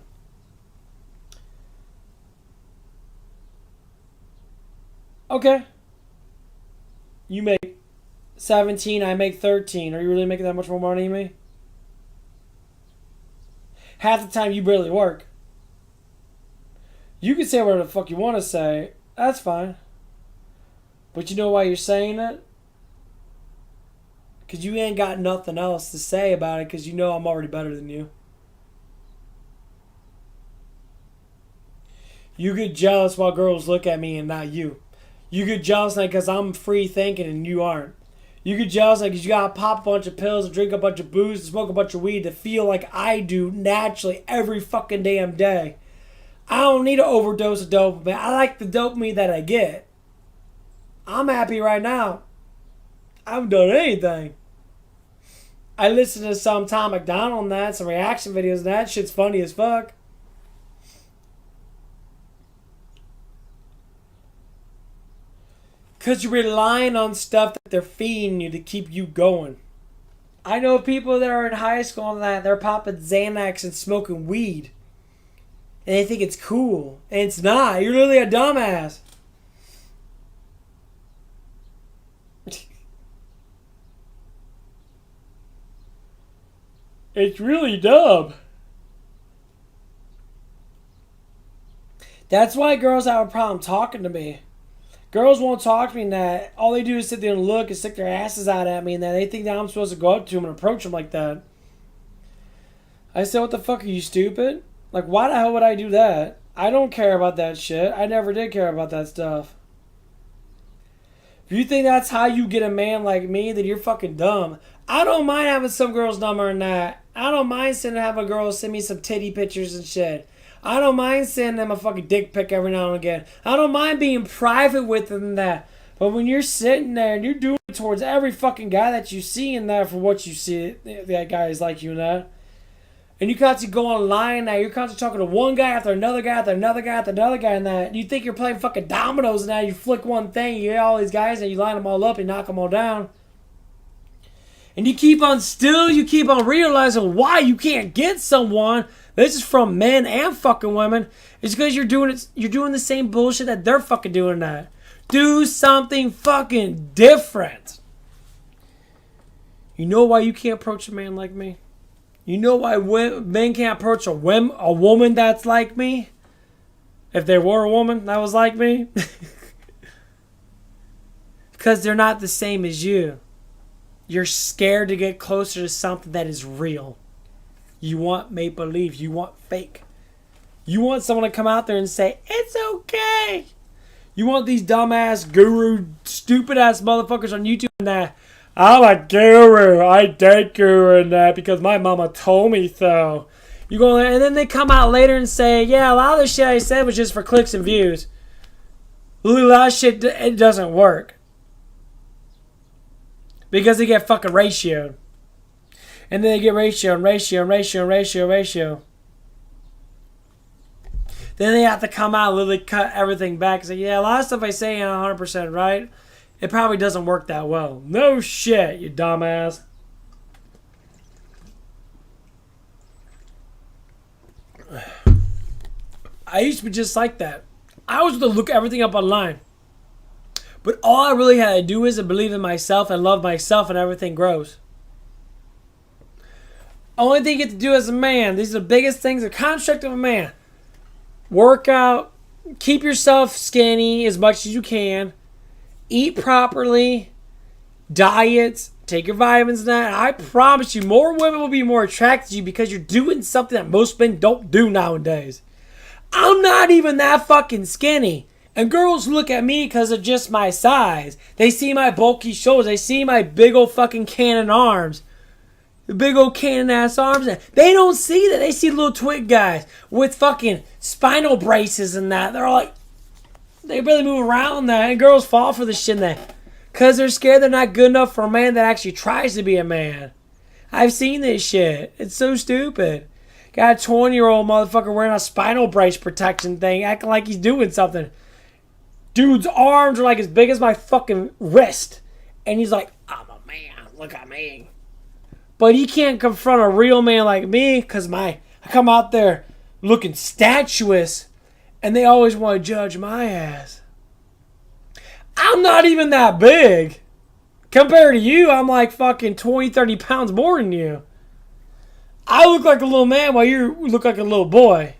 Okay. You make 17, I make 13. Are you really making that much more money than me? Half the time you barely work. You can say whatever the fuck you want to say. That's fine. But you know why you're saying it? Because you ain't got nothing else to say about it because you know I'm already better than you. You get jealous while girls look at me and not you. You get jealous because I'm free thinking and you aren't. You get jealous because you gotta pop a bunch of pills, drink a bunch of booze, and smoke a bunch of weed to feel like I do naturally every fucking damn day. I don't need an overdose of dopamine. I like the dopamine that I get. I'm happy right now. I haven't done anything. I listened to some Tom McDonald on that, some reaction videos, and that shit's funny as fuck. Because you're relying on stuff that they're feeding you to keep you going. I know people that are in high school and that they're popping Xanax and smoking weed. And they think it's cool. And it's not. You're literally a dumbass. It's really dumb. That's why girls have a problem talking to me. Girls won't talk to me, and that all they do is sit there and look and stick their asses out at me, and that they think that I'm supposed to go up to them and approach them like that. I said, what the fuck, are you stupid? Like, why the hell would I do that? I don't care about that shit. I never did care about that stuff. If you think that's how you get a man like me, then you're fucking dumb. I don't mind having some girl's number and that. I don't mind having a girl send me some titty pictures and shit. I don't mind sending them a fucking dick pic every now and again. I don't mind being private with them and that. But when you're sitting there and you're doing it towards every fucking guy that you see in there for what you see, that guy is like you and that. And you constantly go online now, you're constantly talking to one guy after another guy after another guy after another guy and that. And you think you're playing fucking dominoes and now you flick one thing, you get all these guys and you line them all up and knock them all down. And you keep on realizing why you can't get someone. This is from men and fucking women. It's because you're doing the same bullshit that they're fucking doing that. Do something fucking different. You know why you can't approach a man like me? You know why men can't approach a woman that's like me? If there were a woman that was like me? Because they're not the same as you. You're scared to get closer to something that is real. You want make-believe. You want fake. You want someone to come out there and say, it's okay. You want these dumbass guru, stupid-ass motherfuckers on YouTube and that, I'm a guru. I date guru and that because my mama told me so. You go there, and then they come out later and say, yeah, a lot of the shit I said was just for clicks and views. A lot of shit, it doesn't work. Because they get fucking ratioed. And then they get ratio. Then they have to come out and literally cut everything back and say, yeah, a lot of stuff I say ain't 100% right. It probably doesn't work that well. No shit, you dumbass. I used to be just like that. I was to look everything up online. But all I really had to do is to believe in myself and love myself and everything grows. Only thing you get to do as a man, these are the biggest things, the construct of a man. Work out, keep yourself skinny as much as you can, eat properly, diet, take your vitamins and that. And I promise you, more women will be more attracted to you because you're doing something that most men don't do nowadays. I'm not even that fucking skinny. And girls look at me because of just my size. They see my bulky shoulders. They see my big old fucking cannon arms. The big old cannon ass arms. They don't see that. They see little twig guys with fucking spinal braces and that. They're all like, they barely move around that. And girls fall for this shit and that. Because they're scared they're not good enough for a man that actually tries to be a man. I've seen this shit. It's so stupid. Got a 20-year-old motherfucker wearing a spinal brace protection thing, acting like he's doing something. Dude's arms are like as big as my fucking wrist. And he's like, I'm a man. Look at me. But he can't confront a real man like me because I come out there looking statuesque. And they always want to judge my ass. I'm not even that big. Compared to you, I'm like fucking 20, 30 pounds more than you. I look like a little man while you look like a little boy.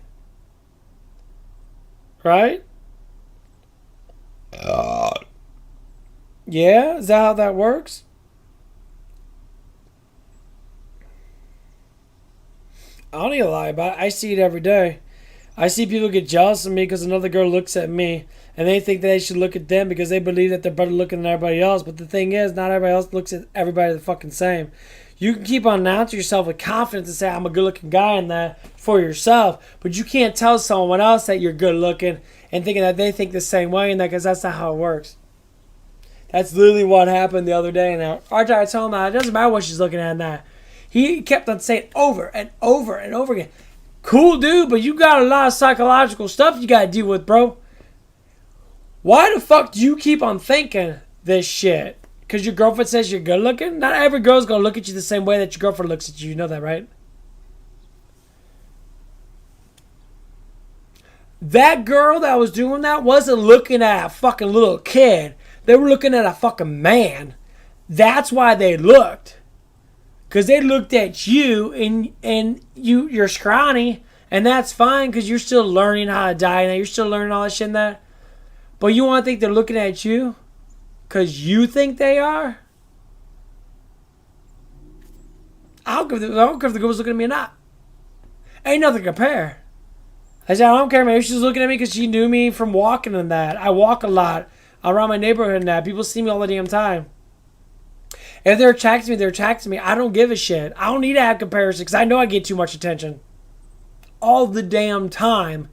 Right? Yeah? Is that how that works? I don't even lie about it. I see it every day. I see people get jealous of me because another girl looks at me and they think that they should look at them because they believe that they're better looking than everybody else. But the thing is, not everybody else looks at everybody the fucking same. You can keep on announcing yourself with confidence and say, I'm a good looking guy in that for yourself. But you can't tell someone else that you're good looking and thinking that they think the same way in that because that's not how it works. That's literally what happened the other day. Now, I tried to tell him that it doesn't matter what she's looking at now. He kept on saying over and over and over again. Cool, dude, but you got a lot of psychological stuff you got to deal with, bro. Why the fuck do you keep on thinking this shit? Because your girlfriend says you're good looking? Not every girl's going to look at you the same way that your girlfriend looks at you. You know that, right? That girl that was doing that wasn't looking at a fucking little kid. They were looking at a fucking man. That's why they looked. Because they looked at you and you're scrawny. And that's fine because you're still learning how to die. Now you're still learning all that shit and that. But you want to think they're looking at you because you think they are? I don't care if the girl was looking at me or not. Ain't nothing to compare. I said, I don't care, man. She's looking at me because she knew me from walking and that. I walk a lot around my neighborhood and that. People see me all the damn time. If they're attracted to me, they're attracted to me. I don't give a shit. I don't need to have comparison because I know I get too much attention. All the damn time.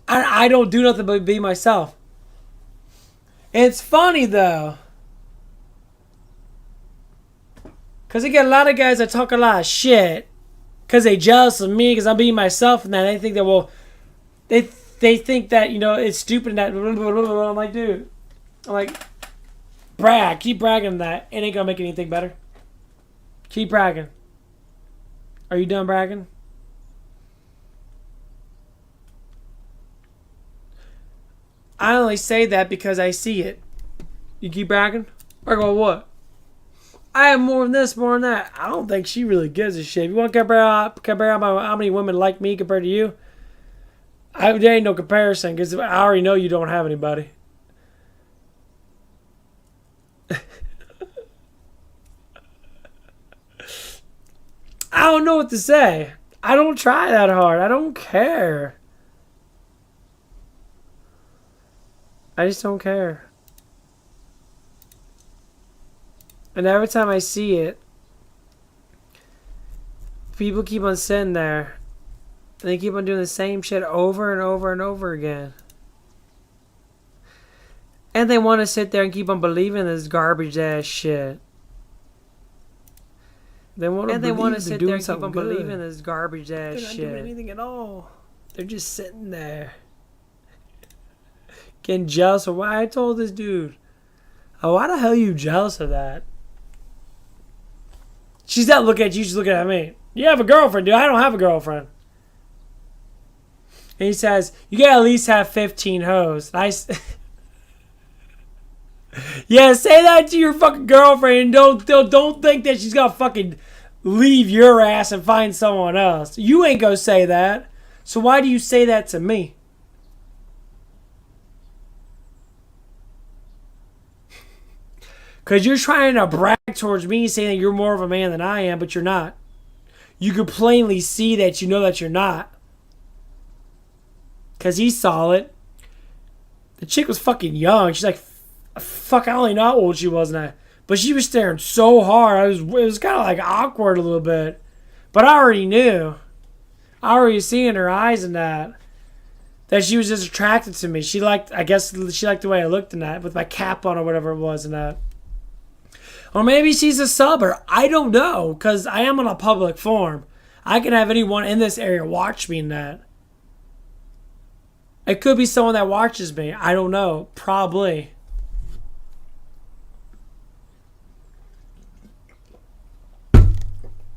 I don't do nothing but be myself. It's funny, though. Because I get a lot of guys that talk a lot of shit because they jealous of me because I'm being myself and that. They think that, well... They think that, you know, it's stupid and that. I'm like, dude. I'm like, brag. Keep bragging that. It ain't going to make anything better. Keep bragging. Are you done bragging? I only say that because I see it. You keep bragging? I go, what? I have more than this, more than that. I don't think she really gives a shit. If you want to compare how many women like me compared to you, there ain't no comparison because I already know you don't have anybody. I don't know what to say. I don't try that hard. I don't care. I just don't care. And every time I see it, people keep on sitting there. And they keep on doing the same shit over and over and over again. And they want to sit there and keep on believing this garbage ass shit. They want to sit there and keep on believing this garbage ass shit. They're not doing anything at all. They're just sitting there. Getting jealous of why I told this dude. Oh, why the hell are you jealous of that? She's not looking at you, she's looking at me. You have a girlfriend, dude. I don't have a girlfriend. And he says, you gotta at least have 15 hoes. Yeah, say that to your fucking girlfriend and don't think that she's gonna fucking leave your ass and find someone else. You ain't gonna say that. So why do you say that to me? Because you're trying to brag towards me saying that you're more of a man than I am, but you're not. You can plainly see that you know that you're not. Because he saw it. The chick was fucking young. She's like, fuck, I don't even know how old she was now. But she was staring so hard. It was kind of like awkward a little bit. But I already knew. I already see in her eyes and that she was just attracted to me. I guess she liked the way I looked in that with my cap on or whatever it was and that. Or maybe she's a subber. I don't know. Because I am on a public forum. I can have anyone in this area watch me in that. It could be someone that watches me. I don't know. Probably.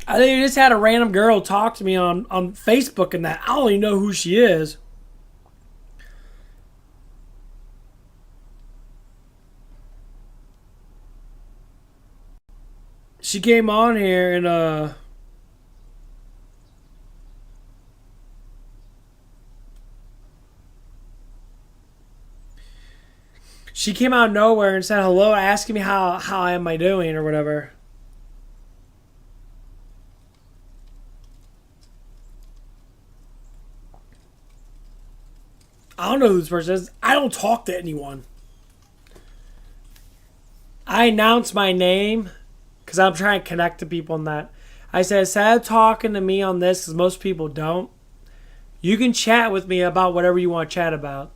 I think you just had a random girl talk to me on Facebook and that. I don't even know who she is. She came on here and she came out of nowhere and said hello, asking me how am I doing or whatever. I don't know who this person is. I don't talk to anyone. I announce my name because I'm trying to connect to people on that. I said, instead of talking to me on this, because most people don't, you can chat with me about whatever you want to chat about.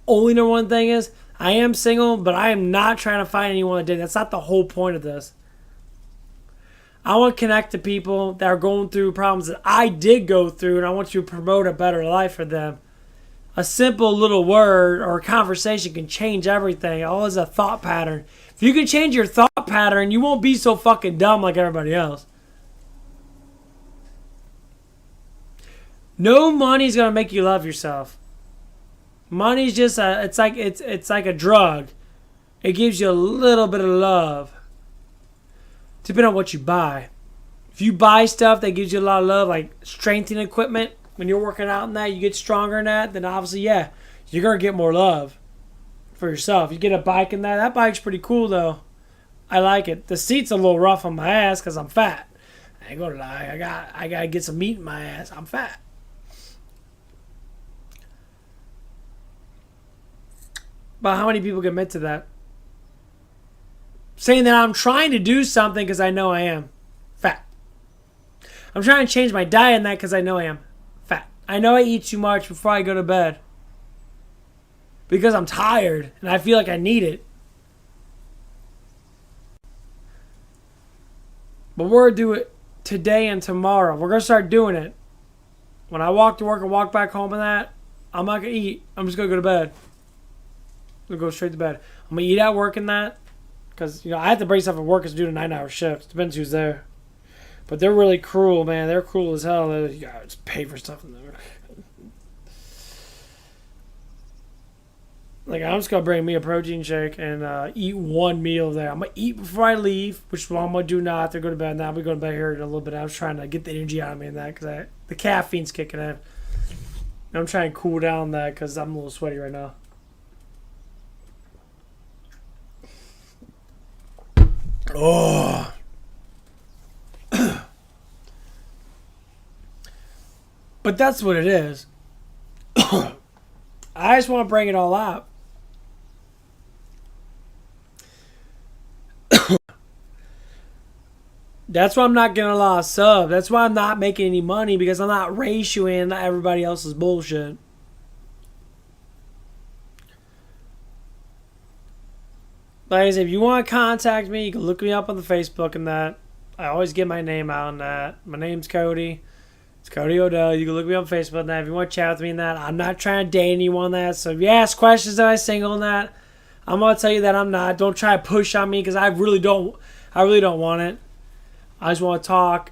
only number one thing is I am single, but I am not trying to find anyone to date. That's not the whole point of this. I want to connect to people that are going through problems that I did go through, and I want to promote a better life for them. A simple little word or conversation can change everything. All is a thought pattern. If you can change your thought pattern, you won't be so fucking dumb like everybody else. No money's gonna make you love yourself. Money's just it's like a drug. It gives you a little bit of love. Depending on what you buy. If you buy stuff that gives you a lot of love, like strengthening equipment, when you're working out in that, you get stronger in that, then obviously, yeah, you're gonna get more love for yourself. You get a bike in that. That bike's pretty cool though. I like it. The seat's a little rough on my ass because I'm fat. I ain't gonna lie. I gotta get some meat in my ass. I'm fat. But how many people commit to that? Saying that I'm trying to do something because I know I am fat. I'm trying to change my diet in that because I know I am fat. I know I eat too much before I go to bed because I'm tired and I feel like I need it. But we're going to do it today and tomorrow. We're going to start doing it. When I walk to work and walk back home and that, I'm not going to eat. I'm just going to go to bed. I'm going to go straight to bed. I'm going to eat at work and that. Because, I have to break stuff at work because I do a 9-hour shift. Depends who's there. But they're really cruel, man. They're cruel as hell. You gotta just pay for stuff in there. Like, I'm just going to bring me a protein shake and eat one meal there. I'm going to eat before I leave, which is what I'm going to do now after I go to bed. Now I'm going to bed here in a little bit. I was trying to get the energy out of me in that because the caffeine's kicking in. I'm trying to cool down that because I'm a little sweaty right now. Oh. But that's what it is. I just want to bring it all out. That's why I'm not getting a lot of subs. That's why I'm not making any money because I'm not ratioing everybody else's bullshit. Like I said, if you want to contact me, you can look me up on the Facebook and that. I always get my name out on that. My name's Cody. It's Cody Odell. You can look me up on Facebook and that. If you want to chat with me and that, I'm not trying to date anyone on that. So if you ask questions that I'm single and that, I'm going to tell you that I'm not. Don't try to push on me because I really don't want it. I just want to talk.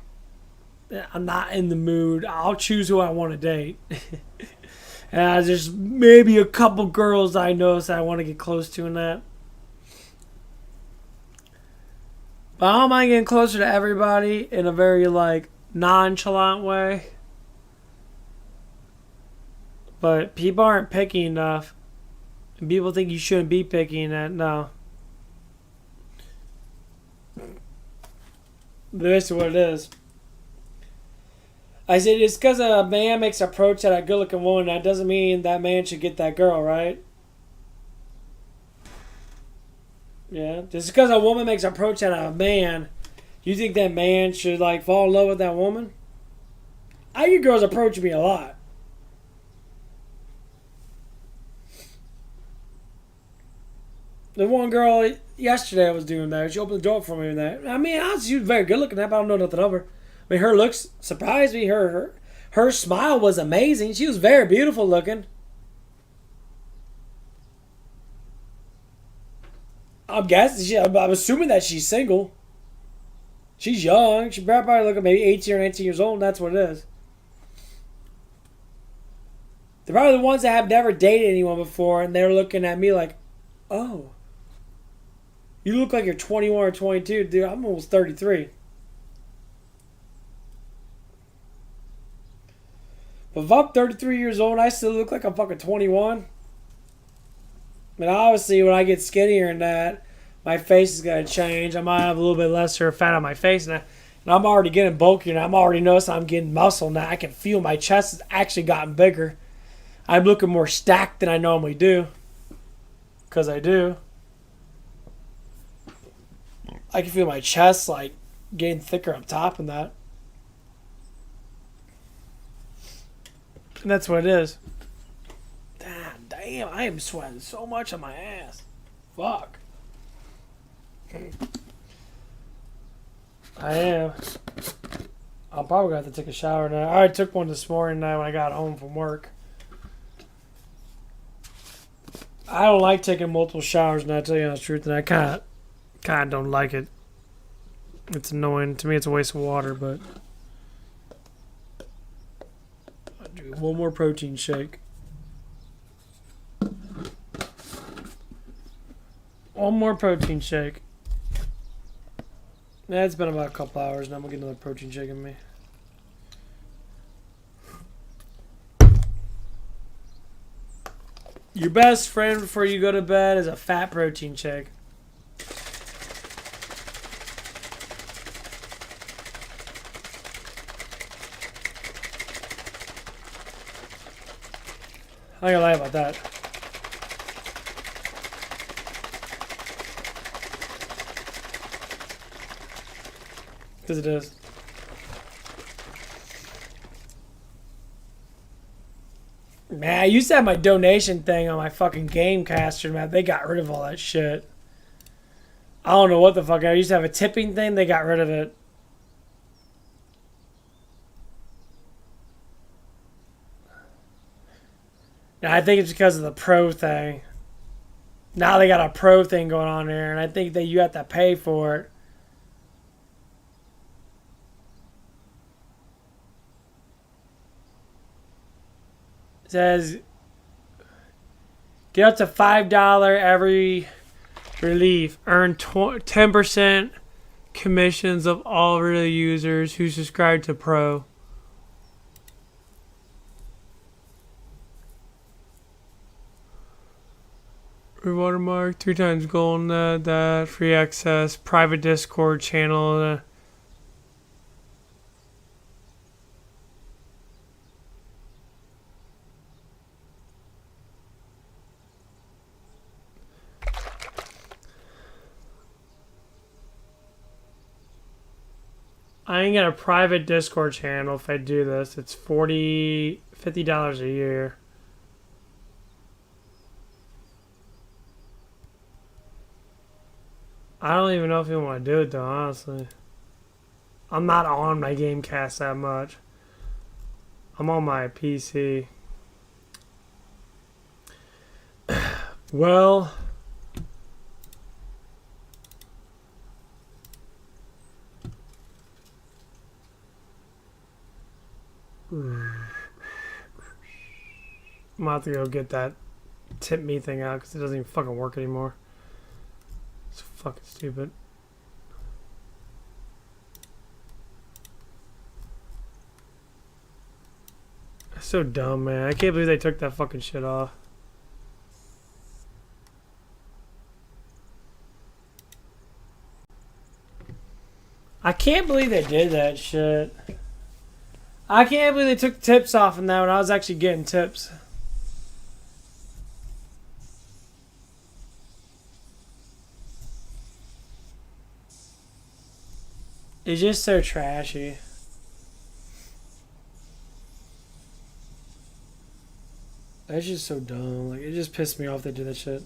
I'm not in the mood. I'll choose who I want to date. And there's maybe a couple girls I notice that I want to get close to in that. But how am I getting closer to everybody in a very, nonchalant way? But people aren't picky enough. And people think you shouldn't be picky in that. No. This is what it is. I said it's because a man makes an approach at a good-looking woman. That doesn't mean that man should get that girl, right? Yeah, just because a woman makes an approach at a man, you think that man should fall in love with that woman? I get girls approach me a lot. The one girl yesterday I was doing that. She opened the door for me and that. I mean, honestly, she was very good looking, but I don't know nothing of her. I mean, her looks surprised me. Her smile was amazing. She was very beautiful looking. I'm guessing. I'm assuming that she's single. She's young. She probably look at maybe 18 or 19 years old, and that's what it is. They're probably the ones that have never dated anyone before, and they're looking at me like, oh, you look like you're 21 or 22. Dude, I'm almost 33. But if I'm 33 years old, I still look like I'm fucking 21. But obviously, when I get skinnier and that, my face is going to change. I might have a little bit lesser fat on my face. And I'm already getting bulkier. And I'm already noticing I'm getting muscle now. I can feel my chest has actually gotten bigger. I'm looking more stacked than I normally do. Because I do. I can feel my chest getting thicker up top and that. And that's what it is. Damn. damn, I am sweating so much on my ass. Fuck. I am. I'll probably have to take a shower now. I already took one this morning now when I got home from work. I don't like taking multiple showers, and I tell you the truth, and I kind of don't like it. It's annoying. To me, it's a waste of water, but I'll do one more protein shake. One more protein shake. Yeah, it's been about a couple hours now. I'm going to get another protein shake in me. Your best friend before you go to bed is a fat protein shake. I ain't gonna lie about that. Because it is. Man, I used to have my donation thing on my fucking Gamecaster, man. They got rid of all that shit. I don't know what the fuck. I used to have a tipping thing. They got rid of it. Now, I think it's because of the pro thing. Now they got a pro thing going on here, and I think that you have to pay for it. It says get up to $5 every relief. Earn 10% commissions of all real users who subscribe to Pro. Watermark, 3 times gold, that free access, private Discord channel. I ain't got a private Discord channel if I do this. It's $50 a year. I don't even know if you want to do it though, honestly. I'm not on my Gamecast that much. I'm on my PC. Well, I'm gonna have to go get that tip me thing out because it doesn't even fucking work anymore. It's fucking stupid. That's so dumb, man. I can't believe they took that fucking shit off. I can't believe they did that shit. I can't believe they took tips off in that when I was actually getting tips. It's just so trashy. That's just so dumb. Like, it just pissed me off they did that shit.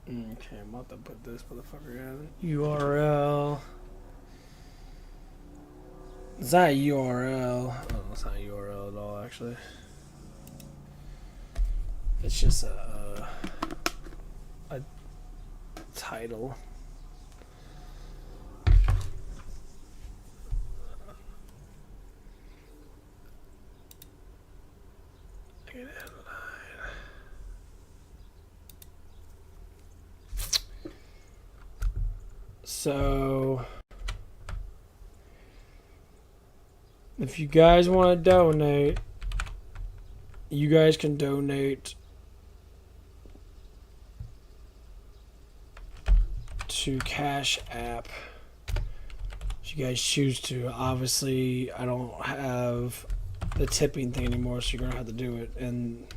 Okay, I'm about to put this motherfucker in. URL. It's not a URL. Oh, it's not a URL at all, actually. It's just a title. So, if you guys want to donate, you guys can donate to Cash App if you guys choose to. Obviously, I don't have the tipping thing anymore, so you're gonna have to do it. And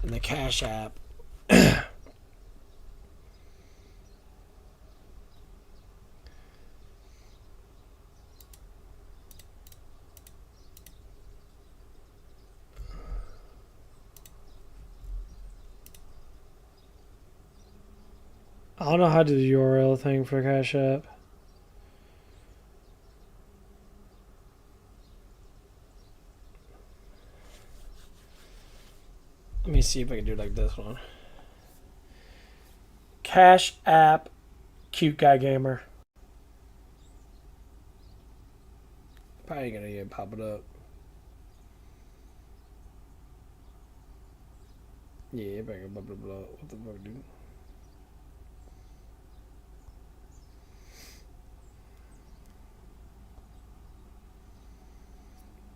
in the Cash App. I don't know how to do the URL thing for Cash App. Let me see if I can do it like this one. Cash App, Cute Guy Gamer. Probably gonna get pop it up. Yeah, blah blah blah blah. What the fuck, dude?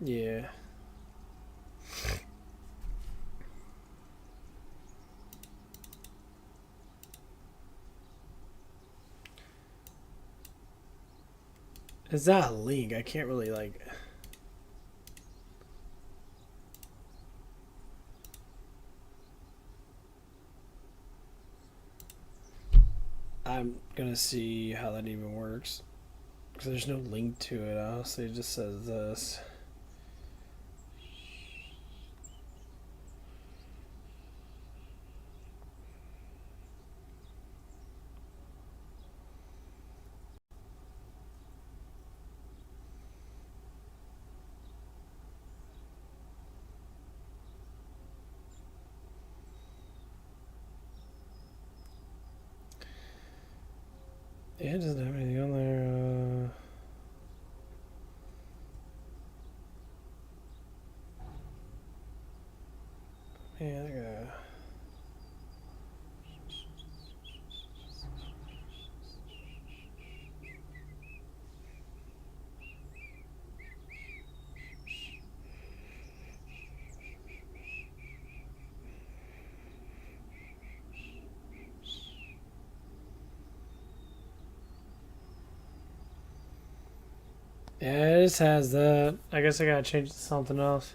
Yeah. It's not a link. I can't really like. I'm gonna see how that even works because there's no link to it. Honestly, it just says this. Yeah, it doesn't have anything on there. Yeah, I gotta... Yeah, it just has that. I guess I gotta change it to something else.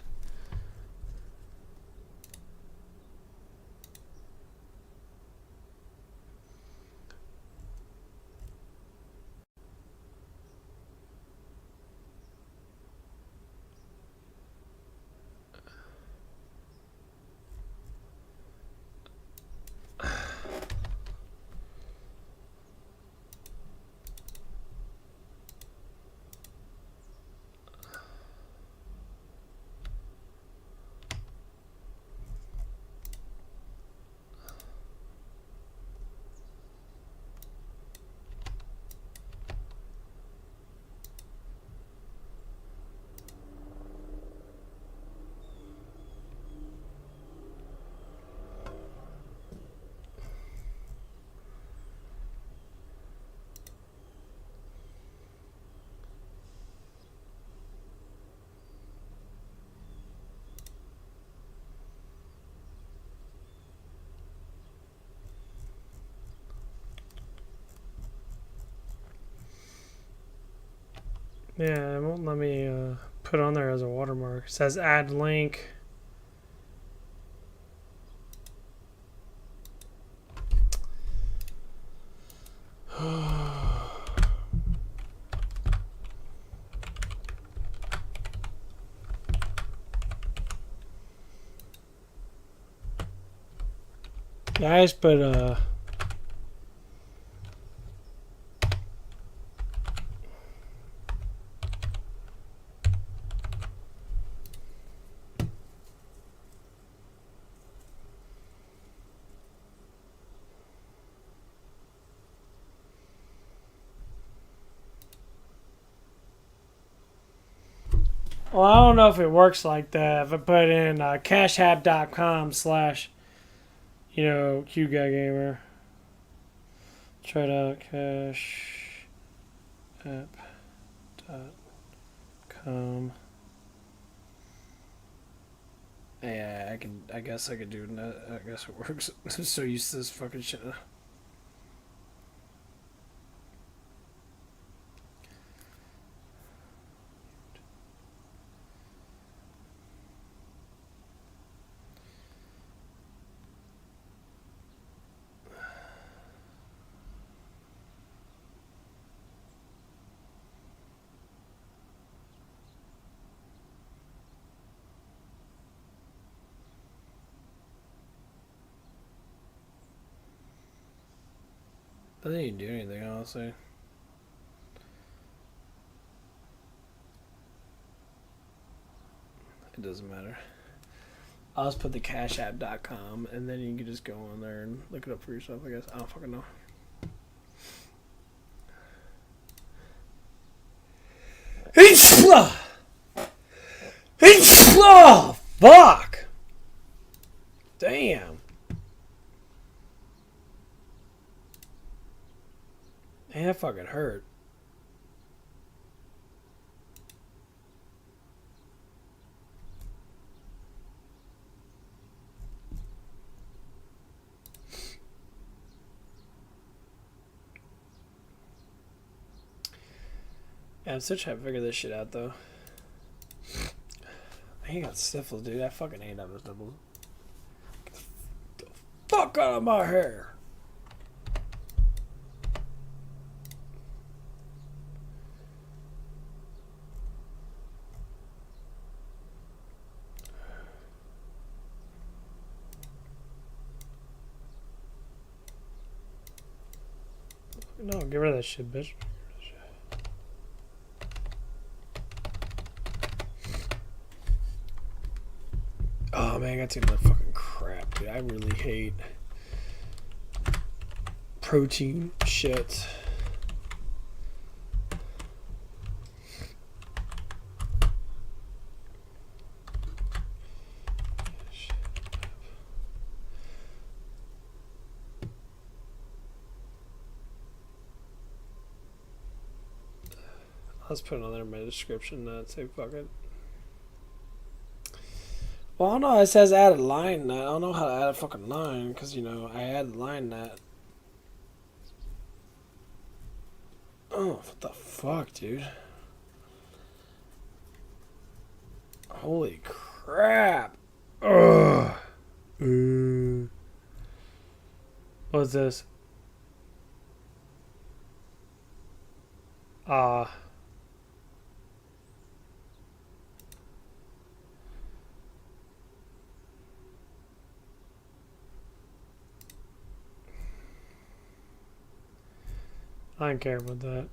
Yeah, it won't let me put on there as a watermark. It says add link. Guys, but well, I don't know if it works like that. If I put in cashapp.com/, Q Guy Gamer. Try it out, cashapp.com. Yeah, I guess I could do that. I guess it works. I'm so used to this fucking shit. Doesn't even do anything, honestly. It doesn't matter. I'll just put the cashapp.com and then you can just go on there and look it up for yourself, I guess. I don't fucking know. Oh, fuck! Damn. Man, that fucking hurt. Yeah, I'm still trying to figure this shit out, though. I ain't got sniffles, dude. I fucking ain't having sniffles. Get the fuck out of my hair. No, get rid of that shit, bitch. Oh man, I gotta take another fucking crap, dude. I really hate protein shit. Let's put another in my description. Say fuck it. Well, I don't know. It says add a line net. I don't know how to add a fucking line because, you know, I added line net. Oh, what the fuck, dude? Holy crap. Ugh. What's this? I don't care about that.